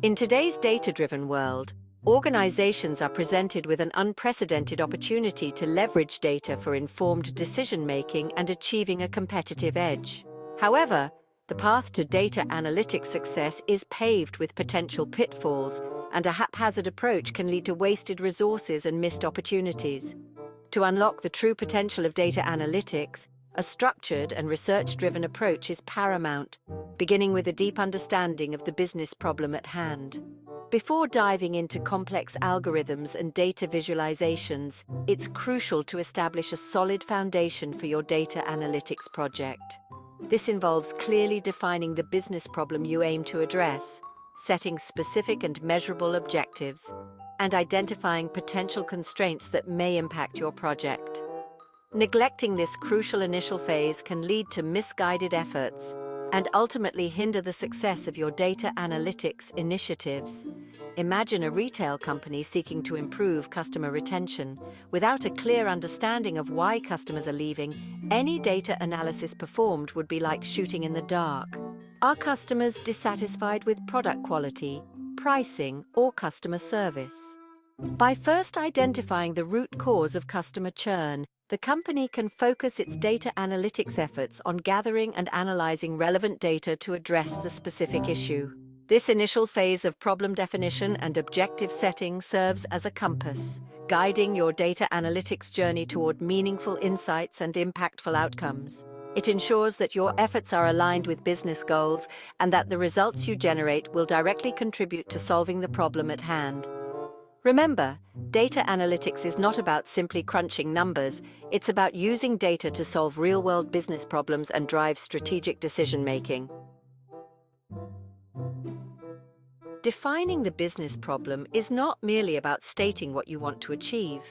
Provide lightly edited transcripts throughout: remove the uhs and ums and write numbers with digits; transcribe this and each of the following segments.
In today's data-driven world, organizations are presented with an unprecedented opportunity to leverage data for informed decision-making and achieving a competitive edge. However, the path to data analytics success is paved with potential pitfalls, and a haphazard approach can lead to wasted resources and missed opportunities. To unlock the true potential of data analytics, a structured and research-driven approach is paramount, beginning with a deep understanding of the business problem at hand. Before diving into complex algorithms and data visualizations, it's crucial to establish a solid foundation for your data analytics project. This involves clearly defining the business problem you aim to address, setting specific and measurable objectives, and identifying potential constraints that may impact your project. Neglecting this crucial initial phase can lead to misguided efforts and ultimately hinder the success of your data analytics initiatives. Imagine a retail company seeking to improve customer retention. Without a clear understanding of why customers are leaving, any data analysis performed would be like shooting in the dark. Are customers dissatisfied with product quality, pricing, or customer service? By first identifying the root cause of customer churn, the company can focus its data analytics efforts on gathering and analyzing relevant data to address the specific issue. This initial phase of problem definition and objective setting serves as a compass, guiding your data analytics journey toward meaningful insights and impactful outcomes. It ensures that your efforts are aligned with business goals and that the results you generate will directly contribute to solving the problem at hand. Remember, data analytics is not about simply crunching numbers, it's about using data to solve real-world business problems and drive strategic decision-making. Defining the business problem is not merely about stating what you want to achieve.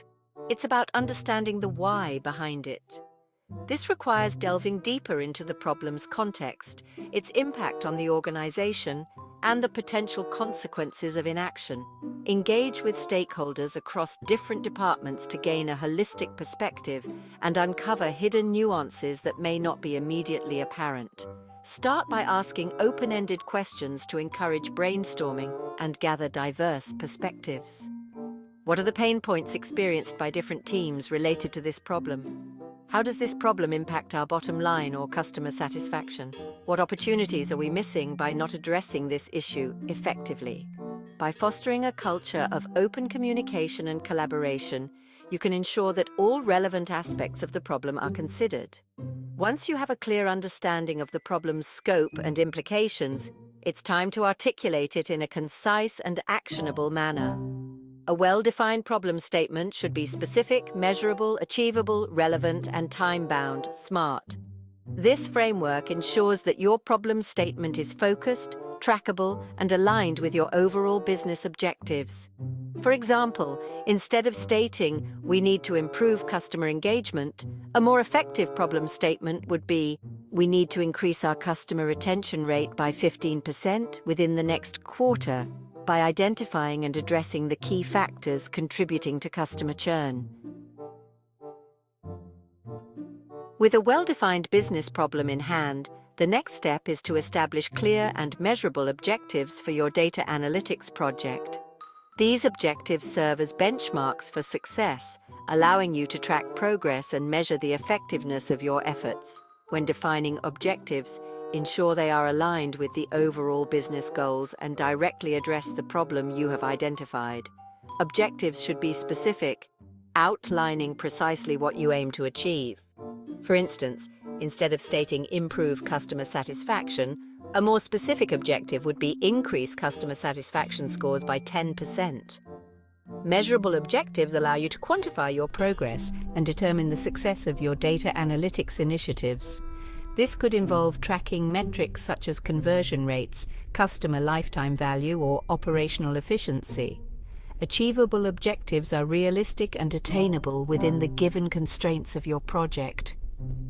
It's about understanding the why behind it. This requires delving deeper into the problem's context, its impact on the organization, and the potential consequences of inaction. Engage with stakeholders across different departments to gain a holistic perspective and uncover hidden nuances that may not be immediately apparent. Start by asking open-ended questions to encourage brainstorming and gather diverse perspectives. What are the pain points experienced by different teams related to this problem? How does this problem impact our bottom line or customer satisfaction? What opportunities are we missing by not addressing this issue effectively? By fostering a culture of open communication and collaboration, you can ensure that all relevant aspects of the problem are considered. Once you have a clear understanding of the problem's scope and implications, it's time to articulate it in a concise and actionable manner. A well-defined problem statement should be specific, measurable, achievable, relevant, and time-bound, SMART. This framework ensures that your problem statement is focused, trackable, and aligned with your overall business objectives. For example, instead of stating, "We need to improve customer engagement," a more effective problem statement would be, "We need to increase our customer retention rate by 15% within the next quarter," by identifying and addressing the key factors contributing to customer churn. With a well-defined business problem in hand, the next step is to establish clear and measurable objectives for your data analytics project. These objectives serve as benchmarks for success, allowing you to track progress and measure the effectiveness of your efforts. When defining objectives, ensure they are aligned with the overall business goals and directly address the problem you have identified. Objectives should be specific, outlining precisely what you aim to achieve. For instance, instead of stating "improve customer satisfaction," a more specific objective would be "increase customer satisfaction scores by 10%. Measurable objectives allow you to quantify your progress and determine the success of your data analytics initiatives. This could involve tracking metrics such as conversion rates, customer lifetime value, or operational efficiency. Achievable objectives are realistic and attainable within the given constraints of your project.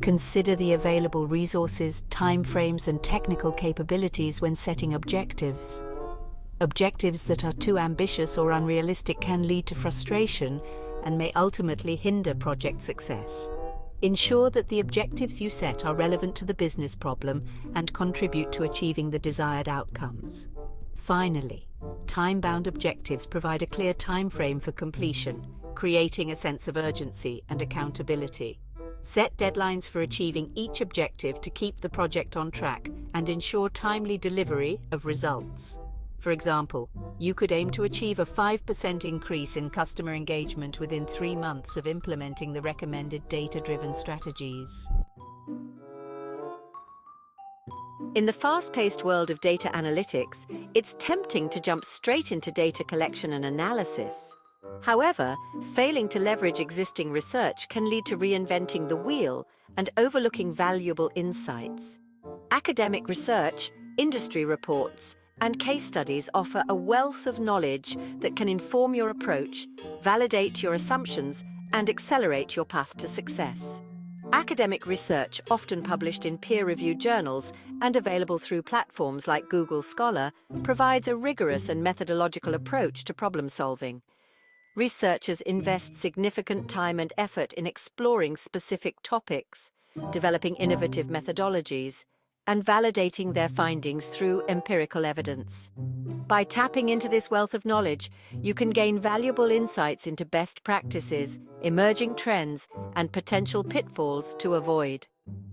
Consider the available resources, timeframes, and technical capabilities when setting objectives. Objectives that are too ambitious or unrealistic can lead to frustration and may ultimately hinder project success. Ensure that the objectives you set are relevant to the business problem and contribute to achieving the desired outcomes. Finally, time-bound objectives provide a clear time frame for completion, creating a sense of urgency and accountability. Set deadlines for achieving each objective to keep the project on track and ensure timely delivery of results. For example, you could aim to achieve a 5% increase in customer engagement within 3 months of implementing the recommended data-driven strategies. In the fast-paced world of data analytics, it's tempting to jump straight into data collection and analysis. However, failing to leverage existing research can lead to reinventing the wheel and overlooking valuable insights. Academic research, industry reports, and case studies offer a wealth of knowledge that can inform your approach, validate your assumptions, and accelerate your path to success. Academic research, often published in peer-reviewed journals and available through platforms like Google Scholar, provides a rigorous and methodological approach to problem solving. Researchers invest significant time and effort in exploring specific topics, developing innovative methodologies, and validating their findings through empirical evidence. By tapping into this wealth of knowledge, you can gain valuable insights into best practices, emerging trends, and potential pitfalls to avoid.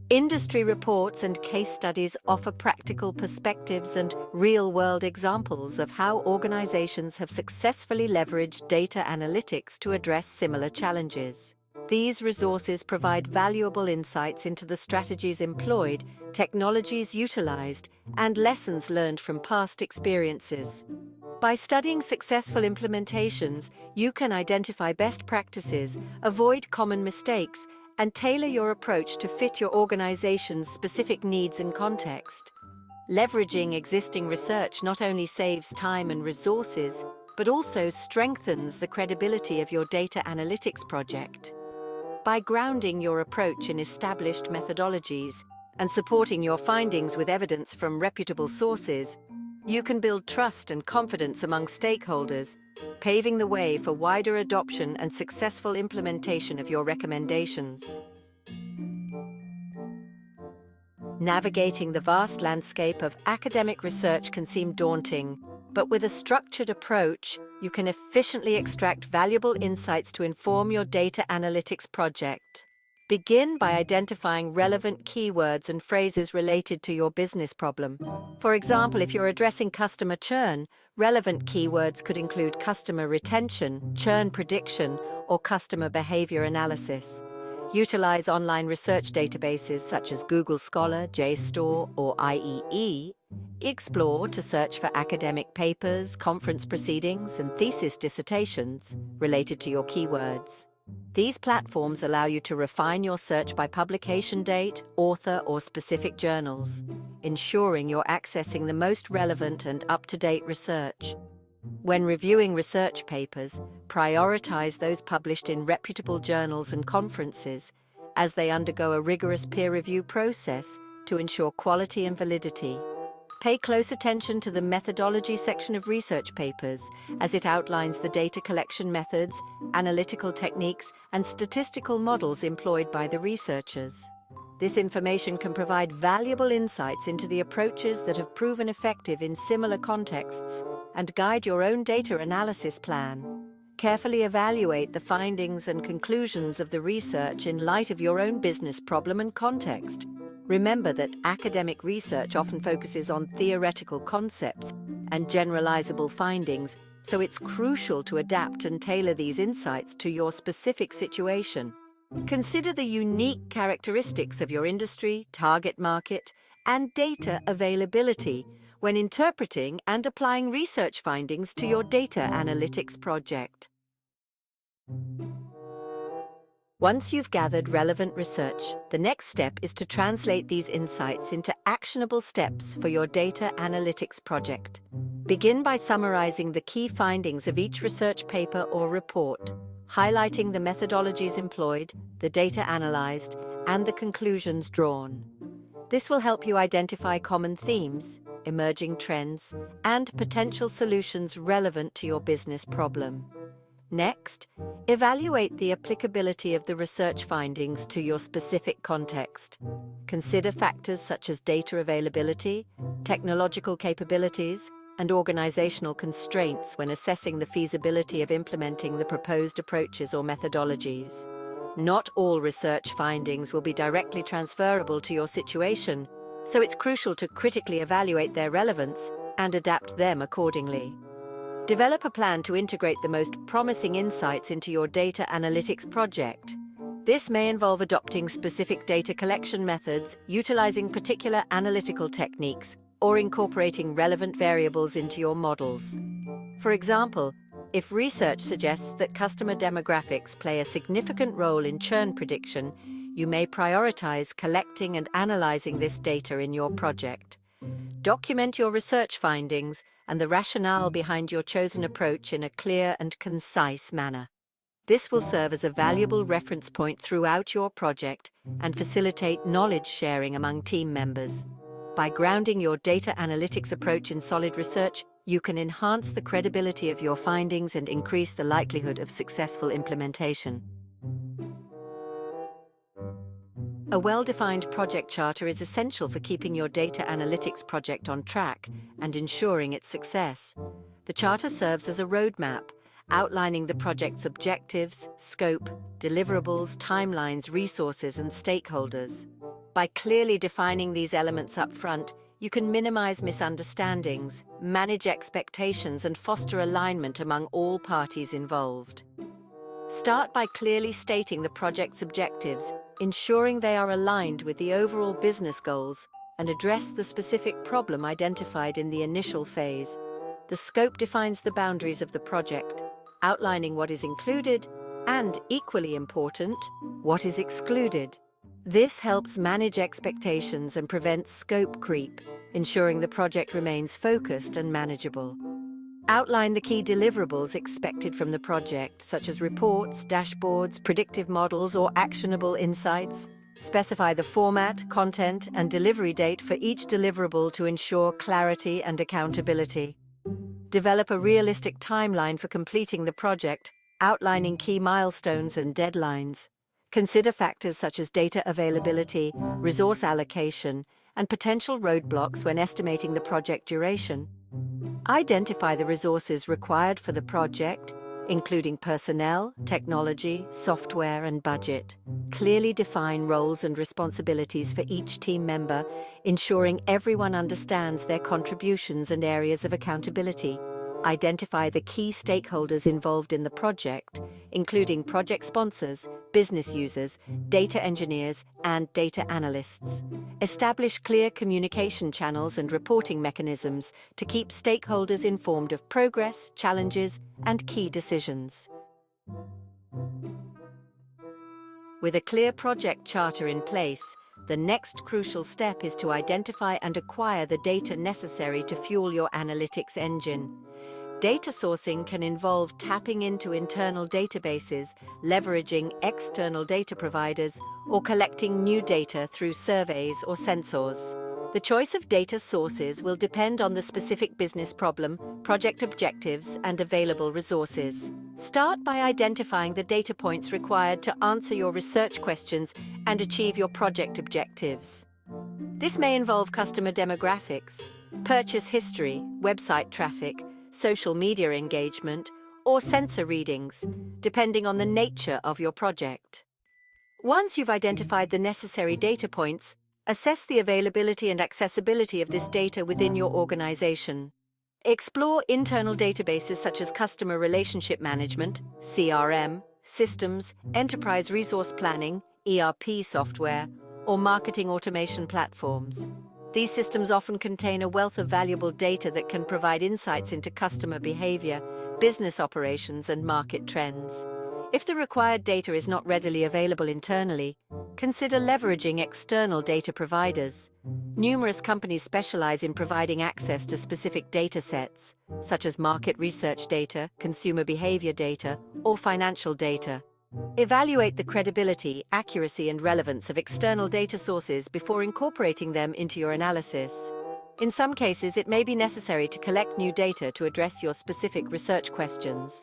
Industry reports and case studies offer practical perspectives and real-world examples of how organizations have successfully leveraged data analytics to address similar challenges. These resources provide valuable insights into the strategies employed, technologies utilized, and lessons learned from past experiences. By studying successful implementations, you can identify best practices, avoid common mistakes, and tailor your approach to fit your organization's specific needs and context. Leveraging existing research not only saves time and resources, but also strengthens the credibility of your data analytics project. By grounding your approach in established methodologies and supporting your findings with evidence from reputable sources, you can build trust and confidence among stakeholders, paving the way for wider adoption and successful implementation of your recommendations. Navigating the vast landscape of academic research can seem daunting, but with a structured approach, you can efficiently extract valuable insights to inform your data analytics project. Begin by identifying relevant keywords and phrases related to your business problem. For example, if you're addressing customer churn, relevant keywords could include customer retention, churn prediction, or customer behavior analysis. Utilize online research databases such as Google Scholar, JSTOR, or IEE. Explore to search for academic papers, conference proceedings, and thesis dissertations related to your keywords. These platforms allow you to refine your search by publication date, author, or specific journals, ensuring you're accessing the most relevant and up-to-date research. When reviewing research papers, prioritize those published in reputable journals and conferences, as they undergo a rigorous peer review process to ensure quality and validity. Pay close attention to the methodology section of research papers, as it outlines the data collection methods, analytical techniques, and statistical models employed by the researchers. This information can provide valuable insights into the approaches that have proven effective in similar contexts and guide your own data analysis plan. Carefully evaluate the findings and conclusions of the research in light of your own business problem and context. Remember that academic research often focuses on theoretical concepts and generalizable findings, so it's crucial to adapt and tailor these insights to your specific situation. Consider the unique characteristics of your industry, target market, and data availability when interpreting and applying research findings to your data analytics project. Once you've gathered relevant research, the next step is to translate these insights into actionable steps for your data analytics project. Begin by summarizing the key findings of each research paper or report, highlighting the methodologies employed, the data analyzed, and the conclusions drawn. This will help you identify common themes, emerging trends, and potential solutions relevant to your business problem. Next, evaluate the applicability of the research findings to your specific context. Consider factors such as data availability, technological capabilities, and organizational constraints when assessing the feasibility of implementing the proposed approaches or methodologies. Not all research findings will be directly transferable to your situation, so it's crucial to critically evaluate their relevance and adapt them accordingly. Develop a plan to integrate the most promising insights into your data analytics project. This may involve adopting specific data collection methods, utilizing particular analytical techniques, or incorporating relevant variables into your models. For example, if research suggests that customer demographics play a significant role in churn prediction, you may prioritize collecting and analyzing this data in your project. Document your research findings and the rationale behind your chosen approach in a clear and concise manner. This will serve as a valuable reference point throughout your project and facilitate knowledge sharing among team members. By grounding your data analytics approach in solid research, you can enhance the credibility of your findings and increase the likelihood of successful implementation. A well-defined project charter is essential for keeping your data analytics project on track and ensuring its success. The charter serves as a roadmap, outlining the project's objectives, scope, deliverables, timelines, resources, and stakeholders. By clearly defining these elements up front, you can minimize misunderstandings, manage expectations, and foster alignment among all parties involved. Start by clearly stating the project's objectives, ensuring they are aligned with the overall business goals, and address the specific problem identified in the initial phase. The scope defines the boundaries of the project, outlining what is included and, equally important, what is excluded. This helps manage expectations and prevents scope creep, ensuring the project remains focused and manageable. Outline the key deliverables expected from the project, such as reports, dashboards, predictive models, or actionable insights. Specify the format, content, and delivery date for each deliverable to ensure clarity and accountability. Develop a realistic timeline for completing the project, outlining key milestones and deadlines. Consider factors such as data availability, resource allocation, and potential roadblocks when estimating the project duration. Identify the resources required for the project, including personnel, technology, software, and budget. Clearly define roles and responsibilities for each team member, ensuring everyone understands their contributions and areas of accountability. Identify the key stakeholders involved in the project, including project sponsors, business users, data engineers, and data analysts. Establish clear communication channels and reporting mechanisms to keep stakeholders informed of progress, challenges, and key decisions. With a clear project charter in place, the next crucial step is to identify and acquire the data necessary to fuel your analytics engine. Data sourcing can involve tapping into internal databases, leveraging external data providers, or collecting new data through surveys or sensors. The choice of data sources will depend on the specific business problem, project objectives, and available resources. Start by identifying the data points required to answer your research questions and achieve your project objectives. This may involve customer demographics, purchase history, website traffic, social media engagement, or sensor readings, depending on the nature of your project. Once you've identified the necessary data points, assess the availability and accessibility of this data within your organization. Explore internal databases such as customer relationship management, CRM, systems, enterprise resource planning, ERP software, or marketing automation platforms. These systems often contain a wealth of valuable data that can provide insights into customer behavior, business operations, and market trends. If the required data is not readily available internally, consider leveraging external data providers. Numerous companies specialize in providing access to specific data sets, such as market research data, consumer behavior data, or financial data. Evaluate the credibility, accuracy, and relevance of external data sources before incorporating them into your analysis. In some cases, it may be necessary to collect new data to address your specific research questions.